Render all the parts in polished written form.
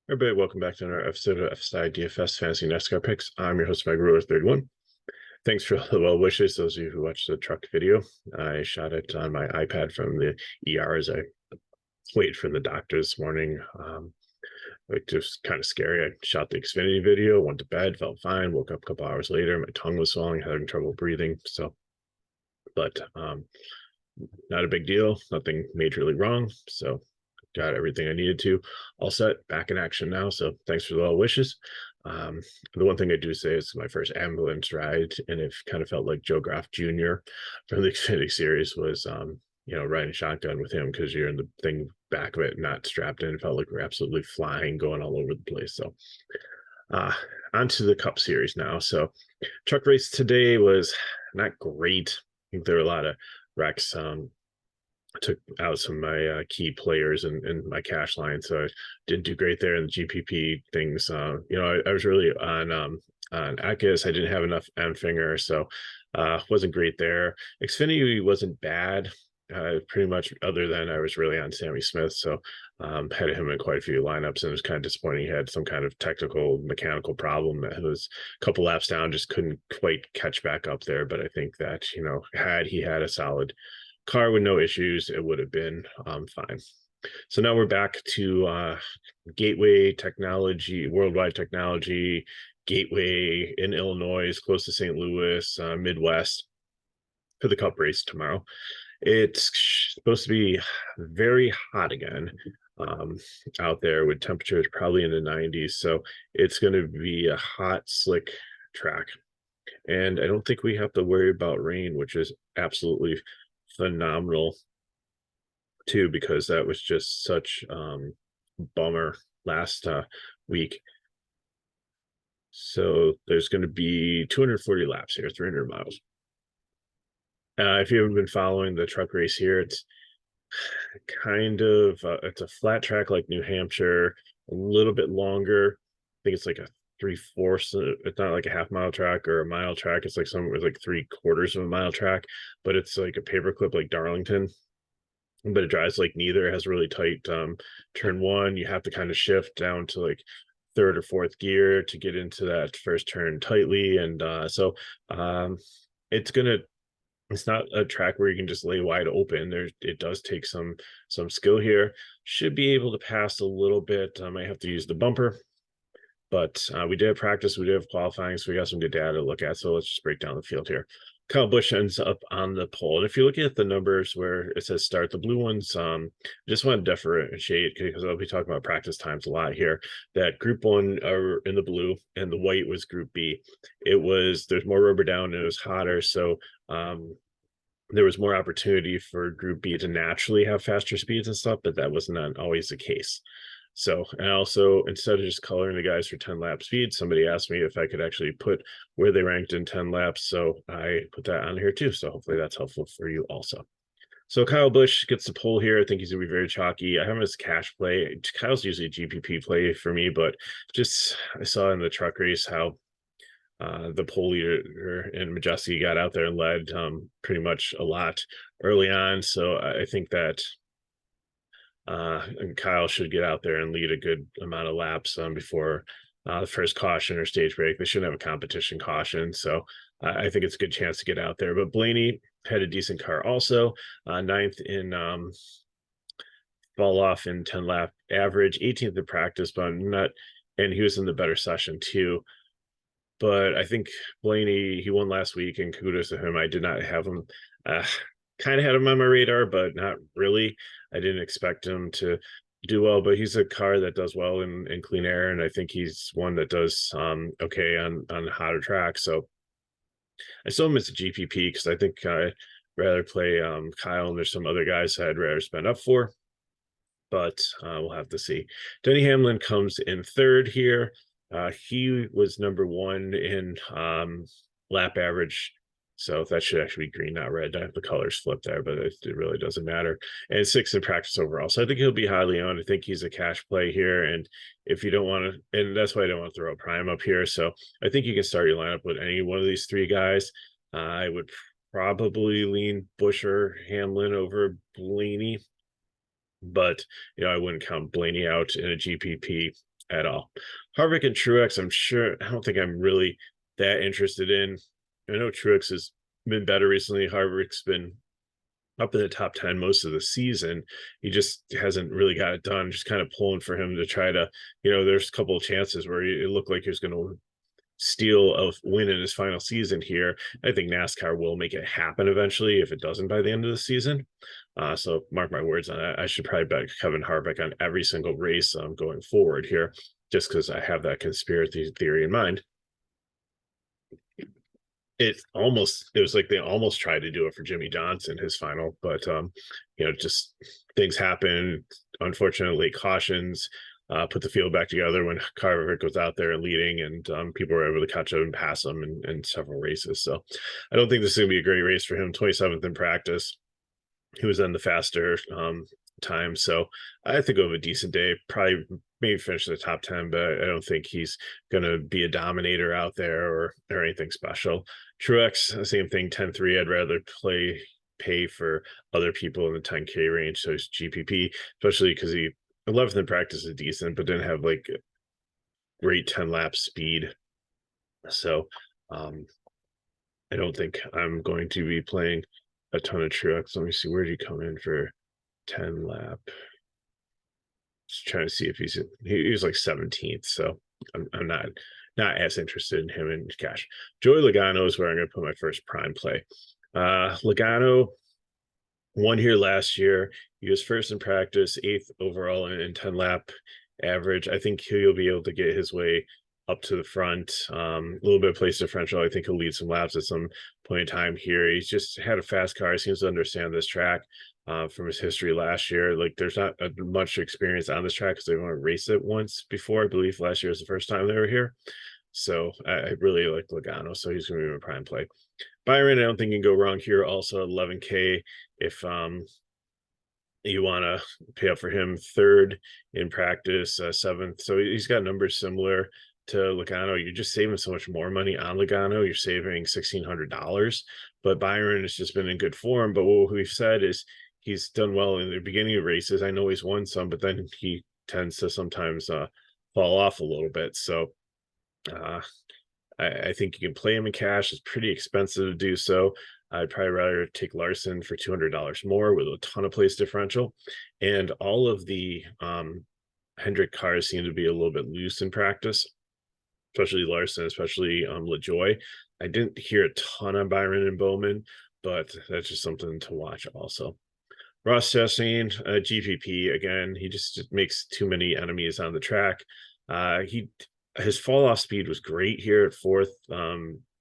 Everybody, welcome back to another episode of FSI DFS Fantasy NASCAR Picks. I'm your host, Mike Brewer, 31. Thanks for all the well wishes, those of you who watched the truck video. I shot it on my iPad from the ER as I wait for the doctor this morning. Like, just kind of scary. I shot the Xfinity video, went to bed, felt fine, woke up a couple hours later. My tongue was swelling, having trouble breathing. But not a big deal. Nothing majorly wrong. So got everything I needed to. All set, back in action now. So thanks for the well wishes. The one thing I do say is my first ambulance ride, and it kind of felt like Joe Graff Jr. from the Xfinity series was, riding shotgun with him because you're in the thing back of it, not strapped in. It felt like we're absolutely flying, going all over the place. So on to the Cup Series now. So truck race today was not great. I think there were a lot of wrecks. Took out some of my key players in my cash line, so I didn't do great there in the GPP things. I was really on Akis. I didn't have enough Enfinger, so wasn't great there. Xfinity wasn't bad, pretty much, other than I was really on Sammy Smith, so had him in quite a few lineups, and it was kind of disappointing. He had some kind of technical mechanical problem that was a couple laps down, just couldn't quite catch back up there. But I think that, had he had a solid car with no issues, it would have been fine. So now we're back to Gateway Technology, Worldwide Technology, Gateway in Illinois, close to St. Louis, Midwest, for the Cup race tomorrow. It's supposed to be very hot again out there, with temperatures probably in the 90s. So it's going to be a hot, slick track. And I don't think we have to worry about rain, which is absolutely phenomenal too, because that was just such bummer last week. So there's going to be 240 laps here, 300 miles. If you haven't been following the truck race here, it's kind of it's a flat track like New Hampshire, a little bit longer. I think it's like a 3/4. It's not like a half-mile track or a mile track. It's like somewhere like 3/4 of a mile track, but it's like a paperclip like Darlington. But it drives like neither. It has really tight turn one. You have to kind of shift down to like third or fourth gear to get into that first turn tightly. And so it's gonna it's not a track where you can just lay wide open. It does take some skill here. Should be able to pass a little bit. I might have to use the bumper, but we did have practice, we did have qualifying, so we got some good data to look at. So let's just break down the field here. Kyle Busch ends up on the pole. And if you're looking at the numbers where it says start, the blue ones, just want to differentiate, because I'll be talking about practice times a lot here, that group one are in the blue and the white was group B. There's more rubber down and it was hotter. So there was more opportunity for group B to naturally have faster speeds and stuff, but that was not always the case. So, and also, instead of just coloring the guys for 10 lap speed, somebody asked me if I could actually put where they ranked in 10 laps. So I put that on here too. So hopefully that's helpful for you also. So Kyle Busch gets the pole here. I think he's going to be very chalky. I have him as cash play. Kyle's usually a GPP play for me, but I saw in the truck race how the pole leader in Majeski got out there and led pretty much a lot early on. So I think that and Kyle should get out there and lead a good amount of laps before the first caution or stage break. They shouldn't have a competition caution, so I think it's a good chance to get out there. But Blaney had a decent car also, ninth in fall off in 10 lap average, 18th in practice, but not, and he was in the better session too. But I think Blaney, he won last week, and kudos to him. I did not have him. Kind of had him on my radar, but not really. I didn't expect him to do well, but he's a car that does well in clean air, and I think he's one that does okay on hotter tracks. So I still miss a GPP because I think I'd rather play Kyle, and there's some other guys I'd rather spend up for, but we'll have to see. Denny Hamlin comes in third here. He was number one in lap average. So that should actually be green, not red. I have the colors flipped there, but it really doesn't matter. And sixth in practice overall. So I think he'll be highly owned. I think he's a cash play here. And if you don't want to, and that's why I don't want to throw a prime up here. So I think you can start your lineup with any one of these three guys. I would probably lean Busch or Hamlin over Blaney, but I wouldn't count Blaney out in a GPP at all. Harvick and Truex, I don't think I'm really that interested in. I know Truex has been better recently. Harvick's been up in the top 10 most of the season. He just hasn't really got it done. Just kind of pulling for him to try to, there's a couple of chances where it looked like he was going to steal a win in his final season here. I think NASCAR will make it happen eventually if it doesn't by the end of the season. So mark my words on that. I should probably bet Kevin Harvick on every single race going forward here, just because I have that conspiracy theory in mind. It was like they almost tried to do it for Jimmy Johnson, his final, but just things happen. Unfortunately, cautions put the field back together when Harvick was out there and leading, and people were able to catch up and pass him in several races. So I don't think this is going to be a great race for him. 27th in practice. He was on the faster time. So I think of a decent day, probably maybe finish in the top 10, but I don't think he's going to be a dominator out there or anything special. Truex, same thing, 10-3. I'd rather pay for other people in the 10K range. So it's GPP, especially because he 11th in practice is decent, but didn't have like great 10 lap speed. So I don't think I'm going to be playing a ton of Truex. Let me see, where did he come in for 10 lap? Just trying to see if he was like 17th. So I'm not as interested in him in cash. Joey Logano is where I'm going to put my first prime play. Logano won here last year. He was first in practice, 8th overall in 10 lap average. I think he'll be able to get his way up to the front. A little bit of place differential. I think he'll lead some laps at some point in time here. He's just had a fast car. He seems to understand this track from his history last year. Like there's not much experience on this track because they've only raced it once before. I believe last year was the first time they were here. So I really like Logano. So he's going to be my prime play. Byron, I don't think you can go wrong here. Also 11K if you want to pay up for him. 3rd in practice, 7th. So he's got numbers similar to Logano. You're just saving so much more money on Logano. You're saving $1,600, but Byron has just been in good form. But what we've said is he's done well in the beginning of races. I know he's won some, but then he tends to sometimes fall off a little bit. So I think you can play him in cash. It's pretty expensive to do so. I'd probably rather take Larson for $200 more with a ton of place differential. And all of the Hendrick cars seem to be a little bit loose in practice, especially Larson, especially LaJoy. I didn't hear a ton on Byron and Bowman, but that's just something to watch also. Ross Chastain, GPP, again, he just makes too many enemies on the track. His fall off speed was great here at 4th,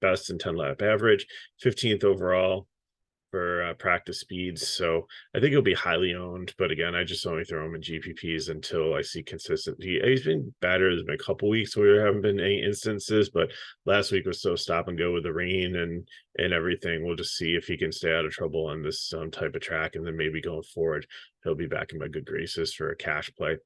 best in 10 lap average, 15th overall for practice speeds. So I think he'll be highly owned, but again, I just only throw him in GPPs until I see consistency. He's been better. There's been a couple weeks where there haven't been any instances, but last week was so stop and go with the rain and everything. We'll just see if he can stay out of trouble on this type of track, and then maybe going forward, he'll be back in my good graces for a cash play.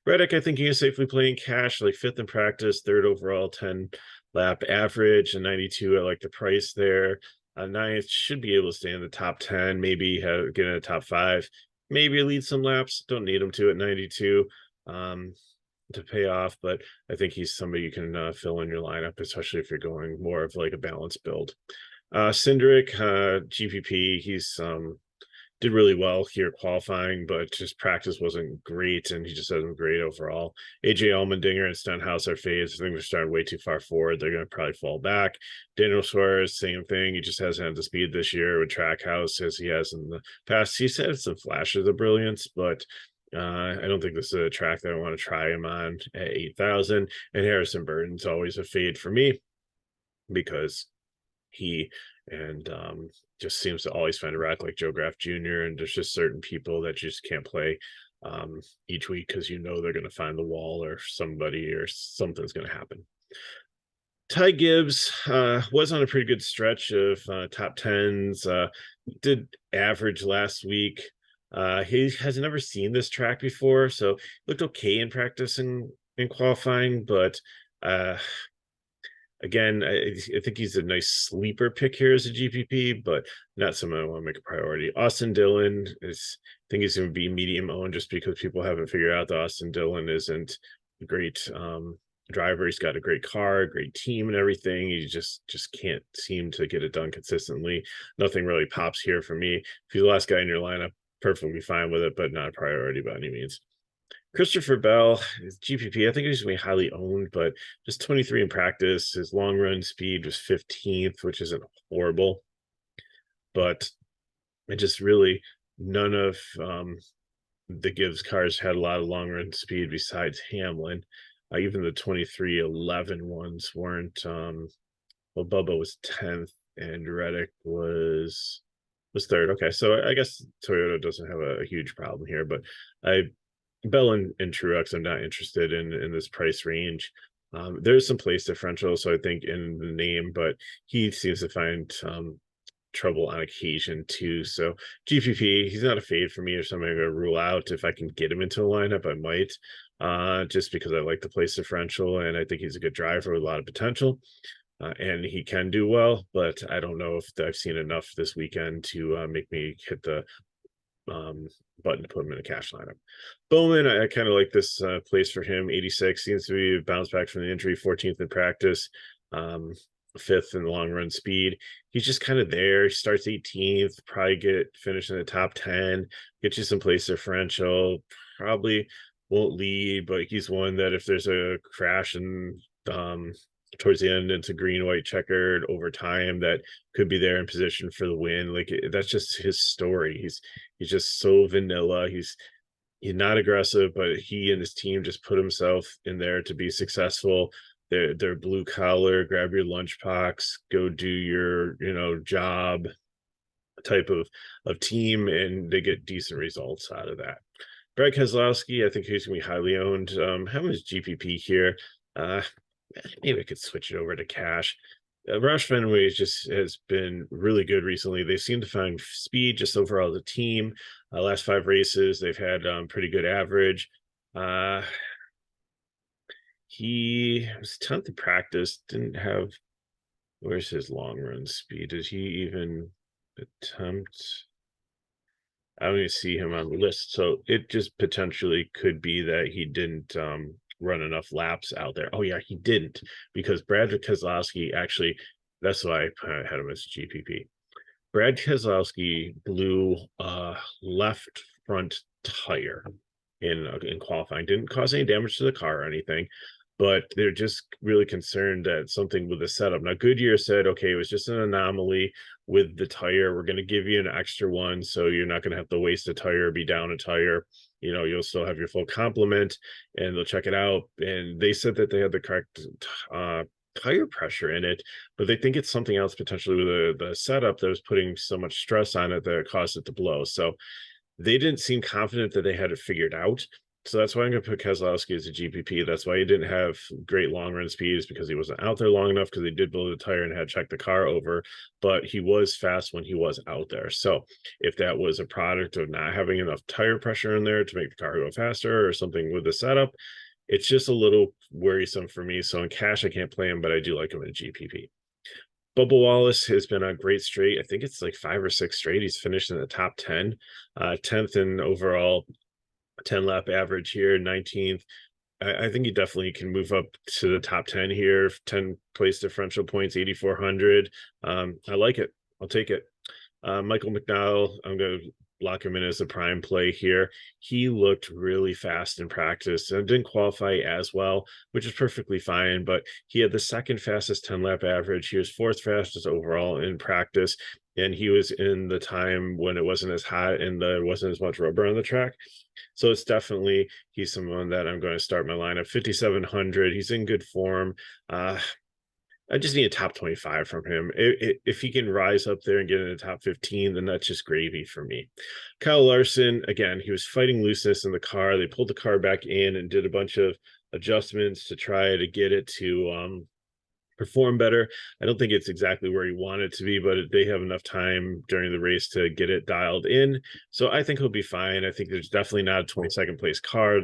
Reddick, I think he can safely play in cash, like 5th in practice, 3rd overall, 10 lap average, and 92. I like the price there. 9th should be able to stay in the top 10, maybe get in the top 5, maybe lead some laps. Don't need him to at 92 to pay off, but I think he's somebody you can fill in your lineup, especially if you're going more of like a balanced build. Cindric, GPP, he's did really well here qualifying, but just practice wasn't great, and he just hasn't great overall. AJ Allmendinger and Stenhouse are fades. I think they're starting way too far forward. They're going to probably fall back. Daniel Suarez, same thing. He just hasn't had the speed this year with Trackhouse as he has in the past. He's had some flashes of brilliance, but I don't think this is a track that I want to try him on at 8,000. And Harrison Burton's always a fade for me because he just seems to always find a rack like Joe Graff Jr. And there's just certain people that you just can't play each week because they're going to find the wall or somebody or something's going to happen. Ty Gibbs was on a pretty good stretch of top 10s, did average last week. He has never seen this track before, so looked okay in practice and in qualifying, but again, I think he's a nice sleeper pick here as a GPP, but not someone I want to make a priority. Austin Dillon I think he's going to be medium owned just because people haven't figured out that Austin Dillon isn't great driver. He's got a great car, great team, and everything. He just can't seem to get it done consistently. Nothing really pops here for me. If he's the last guy in your lineup, perfectly fine with it, but not a priority by any means. Christopher Bell is GPP. I think he's going to be highly owned, but just 23 in practice. His long run speed was 15th, which isn't horrible, but it just really none of the Gibbs cars had a lot of long run speed besides Hamlin. Even the 2311 ones weren't. Well, Bubba was 10th and Reddick was third. Okay, so I guess Toyota doesn't have a huge problem here, but I Bell and Truex, I'm not interested in this price range. There's some place differential, so I think in the name, but he seems to find trouble on occasion too. So GPP, he's not a fade for me or something I'm going to rule out. If I can get him into a lineup, I might, just because I like the place differential and I think he's a good driver with a lot of potential. And he can do well, but I don't know if I've seen enough this weekend to make me hit the button to put him in a cash lineup. Bowman, I kind of like this place for him. 86 seems to be bounced back from the injury, 14th in practice, 5th in the long run speed. He's just kind of there. He starts 18th, probably finish in the top 10, get you some place differential. Probably won't lead, but he's one that if there's a crash and towards the end it's a green white checkered over time, that could be there in position for the win. Like that's just his story. He's just so vanilla. He's not aggressive, but he and his team just put himself in there to be successful. They're blue collar, grab your lunchbox, go do your job type of team, and they get decent results out of that. Brad Keselowski, I think he's gonna be highly owned. How much GPP here? Maybe I could switch it over to cash. Roush Fenway has been really good recently. They seem to find speed just overall the team. Last 5 races, they've had pretty good average. He was 10th in practice, didn't have, where's his long run speed? Did he even attempt? I don't even see him on the list. So it just potentially could be that he didn't run enough laps out there. Oh yeah, he didn't, because Brad Keselowski actually, that's why I had him as GPP. Brad Keselowski blew left front tire in qualifying. Didn't cause any damage to the car or anything, but they're just really concerned that something with the setup. Now Goodyear said, okay, it was just an anomaly with the tire. We're going to give you an extra one, so you're not going to have to waste a tire, be down a tire. You'll still have your full complement, and they'll check it out. And they said that they had the correct tire pressure in it, but they think it's something else potentially with the setup that was putting so much stress on it that it caused it to blow. So they didn't seem confident that they had it figured out. So that's why I'm going to put Keselowski as a GPP. That's why he didn't have great long run speeds, because he wasn't out there long enough, because they did blow the tire and had checked the car over, but he was fast when he was out there. So if that was a product of not having enough tire pressure in there to make the car go faster or something with the setup, it's just a little worrisome for me. So in cash, I can't play him, but I do like him in GPP. Bubba Wallace has been a great straight. I think it's like 5 or 6 straight. He's finished in the top 10, 10th in overall 10 lap average here, 19th. I think he definitely can move up to the top 10 here. 10 place differential points, 8,400. I like it. I'll take it. Michael McDowell, I'm going to lock him in as a prime play here. He looked really fast in practice and didn't qualify as well, which is perfectly fine, but he had the second fastest 10 lap average. He was 4th fastest overall in practice, and he was in the time when it wasn't as hot and there wasn't as much rubber on the track. So it's definitely, he's someone that I'm going to start my lineup. 5,700. He's in good form. I just need a top 25 from him. If he can rise up there and get in the top 15, then that's just gravy for me. Kyle Larson, again, he was fighting looseness in the car. They pulled the car back in and did a bunch of adjustments to try to get it to perform better. I don't think it's exactly where he wanted to be, but they have enough time during the race to get it dialed in. So I think he'll be fine. I think there's definitely not a 22nd place car.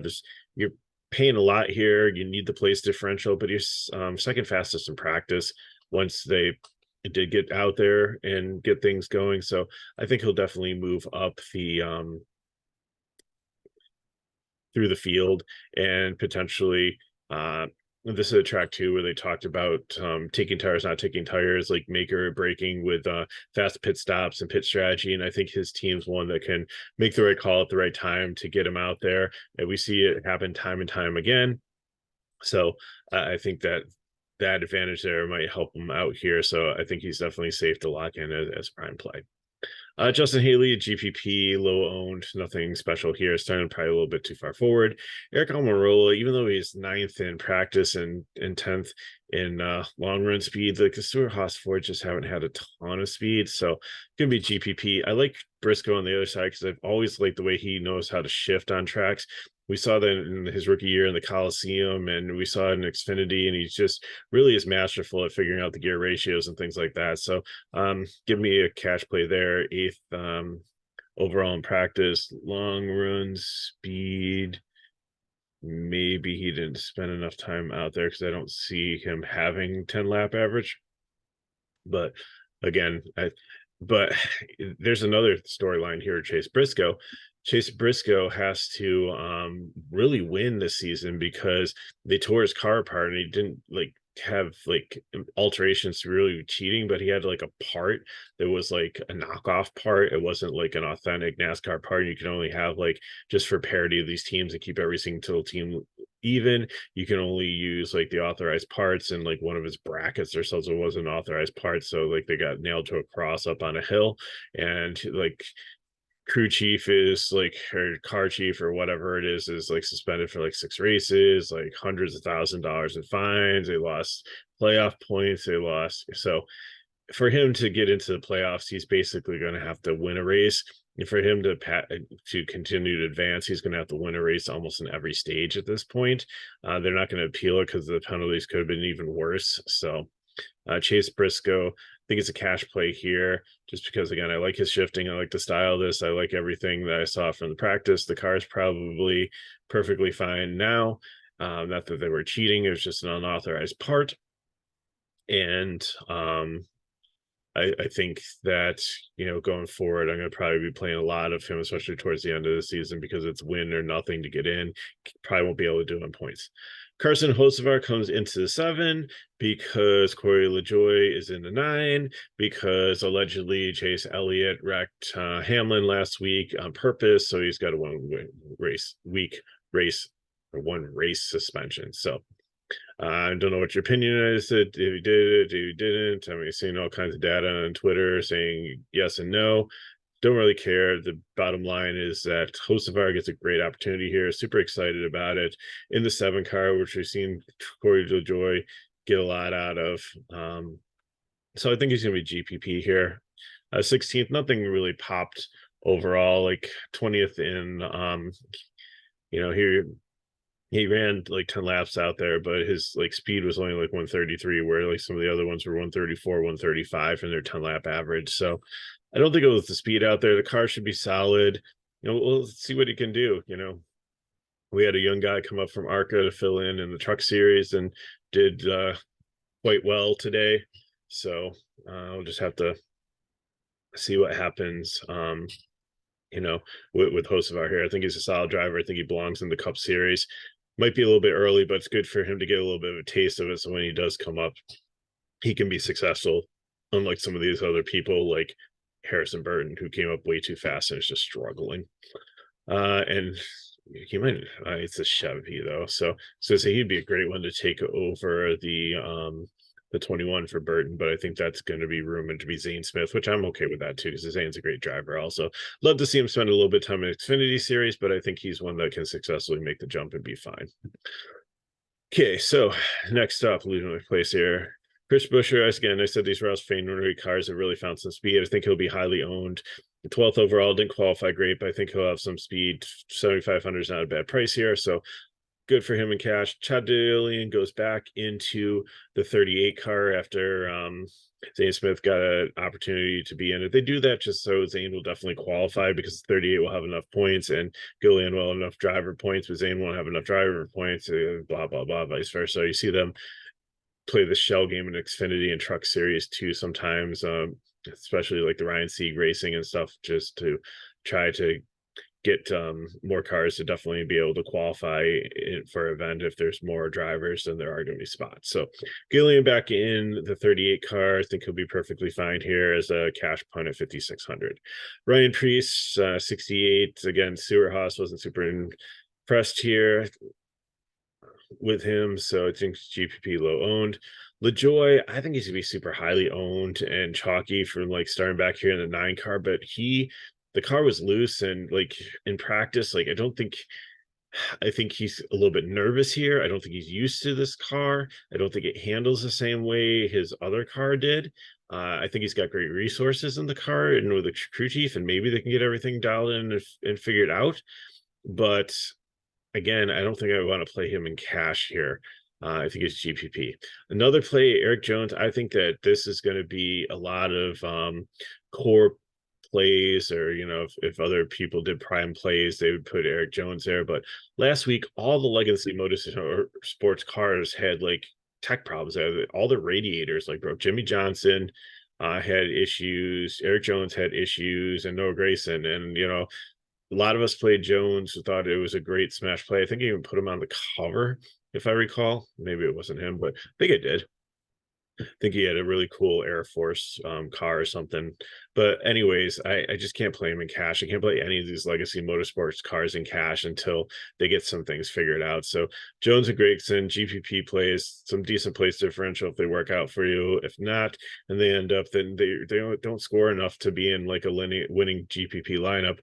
You're paying a lot here. You need the place differential, but he's second fastest in practice once they did get out there and get things going. So I think he'll definitely move up the through the field, and potentially this is a track too where they talked about taking tires, not taking tires, like make or breaking with fast pit stops and pit strategy. And I think his team's one that can make the right call at the right time to get him out there. And we see it happen time and time again. So I think that that advantage there might help him out here. So I think he's definitely safe to lock in as prime play. Justin Haley, GPP, low owned, nothing special here. Starting probably a little bit too far forward. Eric Almirola, even though he's 9th in practice and 10th in long run speed, like the Stuart Haas Ford just haven't had a ton of speed. So gonna be GPP. I like Briscoe on the other side because I've always liked the way he knows how to shift on tracks. We saw that in his rookie year in the Coliseum, and we saw it in Xfinity, and he's just really is masterful at figuring out the gear ratios and things like that. So give me a cash play there. 8th overall in practice, long run speed. Maybe he didn't spend enough time out there because I don't see him having 10 lap average. But again, but there's another storyline here, Chase Briscoe. Chase Briscoe has to really win this season because they tore his car apart and he didn't like have like alterations to really cheating, but he had like a part that was like a knockoff part. It wasn't like an authentic NASCAR part. You can only have like, just for parity of these teams and keep every single team even, you can only use like the authorized parts, and like one of his brackets or something wasn't authorized parts, so like they got nailed to a cross up on a hill, and like crew chief is like, or car chief or whatever it is like suspended for like 6 races, like hundreds of $1,000s in fines. They lost playoff points. They lost. So for him to get into the playoffs, he's basically going to have to win a race. And for him to continue to advance, he's going to have to win a race almost in every stage at this point. They're not going to appeal it because the penalties could have been even worse. So Chase Briscoe, I think it's a cash play here, just because again I like his shifting, I like the style of this, I like everything that I saw from the practice. The car is probably perfectly fine now. Not that they were cheating, it was just an unauthorized part. And I think that, you know, going forward, I'm going to probably be playing a lot of him, especially towards the end of the season, because it's win or nothing to get in. Probably won't be able to do it in points. Carson Hocevar comes into the 7 because Corey LaJoie is in the 9, because allegedly Chase Elliott wrecked Hamlin last week on purpose. So he's got a one race suspension. So I don't know what your opinion is. If he did it, if he didn't. I mean, you've seen all kinds of data on Twitter saying yes and no. Don't really care. The bottom line is that Hocevar gets a great opportunity here. Super excited about it in the 7 car, which we've seen Corey LaJoie get a lot out of. So I think he's going to be GPP here. 16th, nothing really popped overall. Like 20th in, you know, he ran like 10 laps out there, but his like speed was only like 133, where like some of the other ones were 134, 135 in their 10 lap average. So I don't think it was the speed out there. The car should be solid. You know, we'll see what he can do. You know, we had a young guy come up from ARCA to fill in the Truck Series and did quite well today. So I'll just have to see what happens. You know, with Hocevar here, I think he's a solid driver. I think he belongs in the Cup Series. Might be a little bit early, but it's good for him to get a little bit of a taste of it. So when he does come up, he can be successful, unlike some of these other people like Harrison Burton, who came up way too fast and is just struggling. And he might, it's a Chevy though. So he'd be a great one to take over the 21 for Burton, but I think that's going to be rumored to be Zane Smith, which I'm okay with that too, because Zane's a great driver. Also, love to see him spend a little bit of time in Xfinity Series, but I think he's one that can successfully make the jump and be fine. Okay, so next up, losing my place here. Chris Buescher, again, I said these Roush Fenway cars have really found some speed. I think he'll be highly owned. The 12th overall, didn't qualify great, but I think he'll have some speed. 7,500 is not a bad price here. So good for him in cash. Chad Dillon goes back into the 38 car after Zane Smith got an opportunity to be in it. They do that just so Zane will definitely qualify, because 38 will have enough points and Gillian will have enough driver points, but Zane won't have enough driver points, blah, blah, blah, vice versa. You see them play the shell game in Xfinity and Truck Series too sometimes, especially like the Ryan Sieg Racing and stuff, just to try to get more cars to definitely be able to qualify for an event if there's more drivers than there are going to be spots. So Gillian back in the 38 car, I think he'll be perfectly fine here as a cash punt at 5,600. Ryan Preece, 68. Again, Stuart Haas wasn't super impressed here with him, so I think GPP low owned. LaJoy, I think he's gonna be super highly owned and chalky from like starting back here in the 9 car, but the car was loose and like in practice, like I think he's a little bit nervous here. I don't think he's used to this car. I don't think it handles the same way his other car did. I think he's got great resources in the car and with the crew chief, and maybe they can get everything dialed in and figured out. But again, I don't think I want to play him in cash here. I think it's GPP. Another play, Eric Jones. I think that this is going to be a lot of core plays, or if other people did prime plays, they would put Eric Jones there. But last week, all the legacy motorsports cars had like tech problems. All the radiators like broke. Jimmy Johnson had issues. Eric Jones had issues, and Noah Grayson, and a lot of us played Jones who thought it was a great smash play. I think he even put him on the cover, if I recall. Maybe it wasn't him, but I think it did. I think he had a really cool Air Force car or something. But anyways, I just can't play him in cash. I can't play any of these legacy motorsports cars in cash until they get some things figured out. So Jones and Gregson, GPP plays, some decent place differential if they work out for you. If not, and they end up, then they don't score enough to be in like a winning GPP lineup.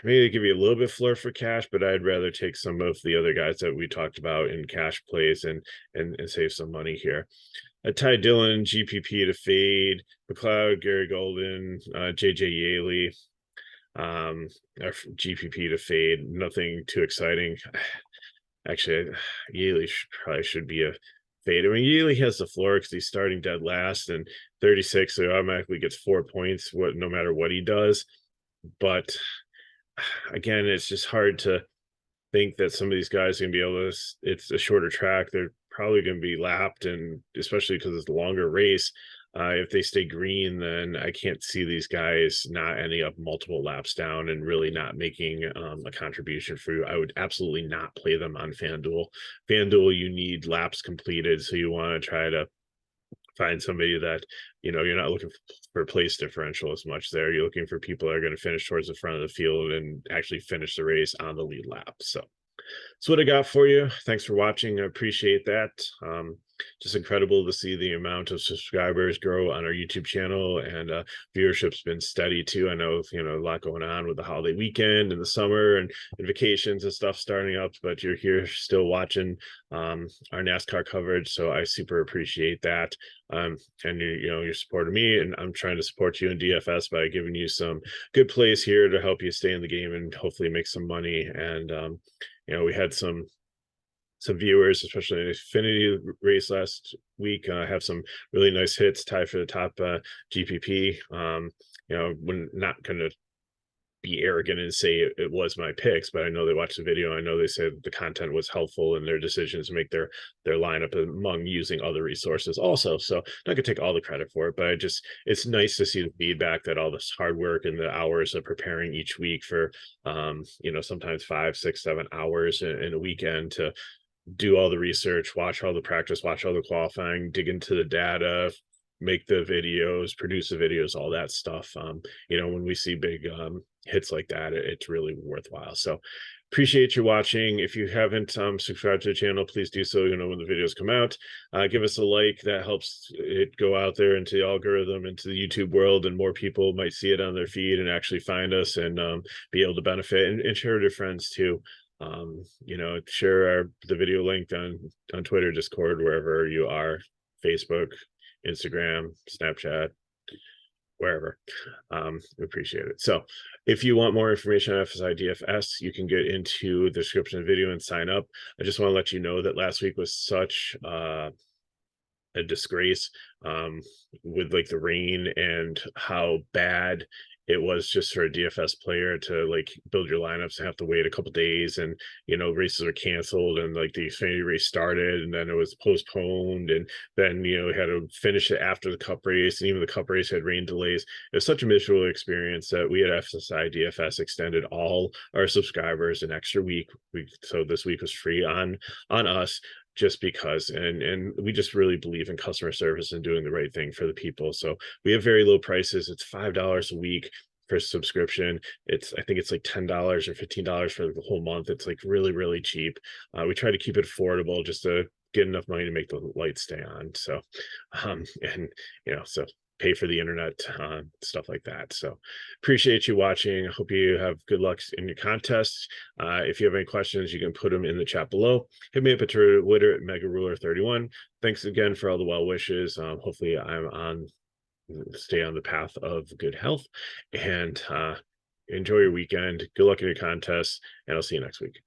Maybe they give you a little bit floor for cash, but I'd rather take some of the other guys that we talked about in cash plays and save some money here. Ty Dillon, GPP to fade. McLeod, Gary Golden, JJ Yaley, GPP to fade. Nothing too exciting. Actually, Yaley probably should be a fade. I mean, Yaley has the floor because he's starting dead last, and 36, so he automatically gets 4 points no matter what he does. But again, it's just hard to think that some of these guys are going to be able to. It's a shorter track. They're probably going to be lapped, and especially because it's a longer race, if they stay green, then I can't see these guys not ending up multiple laps down and really not making a contribution for you. I would absolutely not play them on FanDuel. FanDuel, you need laps completed, so you want to try to find somebody that you're not looking for place differential as much there. You're looking for people that are going to finish towards the front of the field and actually finish the race on the lead lap. So that's what I got for you. Thanks for watching. I appreciate that. Just incredible to see the amount of subscribers grow on our YouTube channel, and viewership's been steady too. I know a lot going on with the holiday weekend and the summer and vacations and stuff starting up, but you're here still watching our NASCAR coverage, so I super appreciate that. And you're supporting me, and I'm trying to support you in DFS by giving you some good plays here to help you stay in the game and hopefully make some money. And we had some viewers, especially in the Xfinity race last week, have some really nice hits, tied for the top GPP. We're not going to be arrogant and say it was my picks, but I know they watched the video. I know they said the content was helpful in their decisions to make their lineup among using other resources also. So I'm not gonna take all the credit for it, but it's nice to see the feedback that all this hard work and the hours of preparing each week for sometimes 5, 6, 7 hours in a weekend to do all the research, watch all the practice, watch all the qualifying, dig into the data, make the videos, produce the videos, all that stuff. When we see big hits like that, it's really worthwhile. So appreciate you watching. If you haven't subscribed to the channel, please do so. When the videos come out, give us a like. That helps it go out there into the algorithm, into the YouTube world, and more people might see it on their feed and actually find us and be able to benefit, and share with your friends too. Share the video link on Twitter, Discord, wherever you are, Facebook, Instagram, Snapchat, wherever. We appreciate it. So if you want more information on FSI DFS, you can get into the description of the video and sign up. I just want to let you know that last week was such a disgrace with like the rain and how bad it was just for a DFS player to like build your lineups and have to wait a couple days, and races are canceled, and like the Xfinity race started and then it was postponed, and then we had to finish it after the Cup race, and even the Cup race had rain delays. It was such a miserable experience that we at FSI DFS extended all our subscribers an extra week. So this week was free on us, just because, and we just really believe in customer service and doing the right thing for the people. So we have very low prices. It's $5 a week for subscription. I think it's like $10 or $15 for the whole month. It's like really, really cheap. We try to keep it affordable just to get enough money to make the lights stay on. So and so pay for the internet, stuff like that. So appreciate you watching. I hope you have good luck in your contests. If you have any questions, you can put them in the chat below. Hit me up at Twitter at MegaRuler31. Thanks again for all the well wishes. Hopefully stay on the path of good health, and enjoy your weekend. Good luck in your contests, and I'll see you next week.